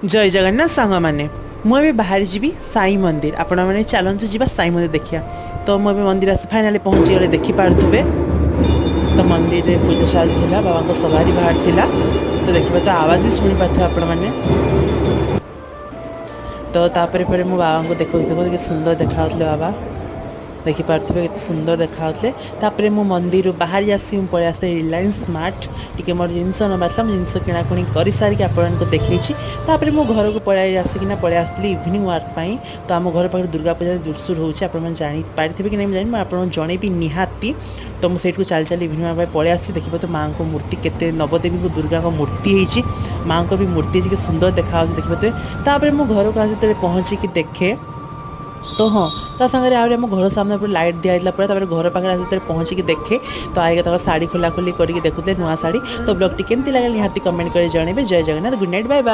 जय जगन्नाथ सांग मैंने मुझे बाहरी जी साई मंदिर आपण मैंने चलतु जी साई मंदिर देखिया। तो मुझे मंदिर आस फाइनाली पहुँची गले देखिपे। तो मंदिर में पूजा चलती बाबा सवारी बाहर थिला। तो देखिए तो आवाज़ भी शुणी पार्थे आपण मैंने। तो तापर पर मो बाबा को देखो देखो सुंदर देखा बाबा देखिपे के सुंदर देखाते। तापर मु मंदिर बाहरी आसी पलि आसे रिलायंस स्मार्ट टी मोर जिनस नबार जिनस किणाकुणी कर सारिक आपको देखी। तापर मो घर को पलि आसिकिना पलि आसली इवनिंग वार्क पाई। तो आम घर पाखे दुर्गा पूजा जोरसोर होची जापारे कि नहीं जानी आपको जनईबी निहाती। तो मुझे को चल चल इवनिंग वार्क पलि आसी देखिए तो माँ को मूर्ति केते नवदेवी को दुर्गा को मूर्ति होती माँ को भी मूर्ति कि सुंदर देखा देखिए। तापर मो घर को आसी पहुँचिकी देखे तो हाँ ता सागर आम घर सामने पूरा लाइट दिखाई पूरा घर पाखे आस पहुँचिकी देखे। तो आगे तक शाढ़ी खोला खोली करके देखुते नुआ शाढ़ी। तो ब्लॉग टी केमती लगे निहाती कमेंट कर जनइबे। जय Jagannath good night bye bye.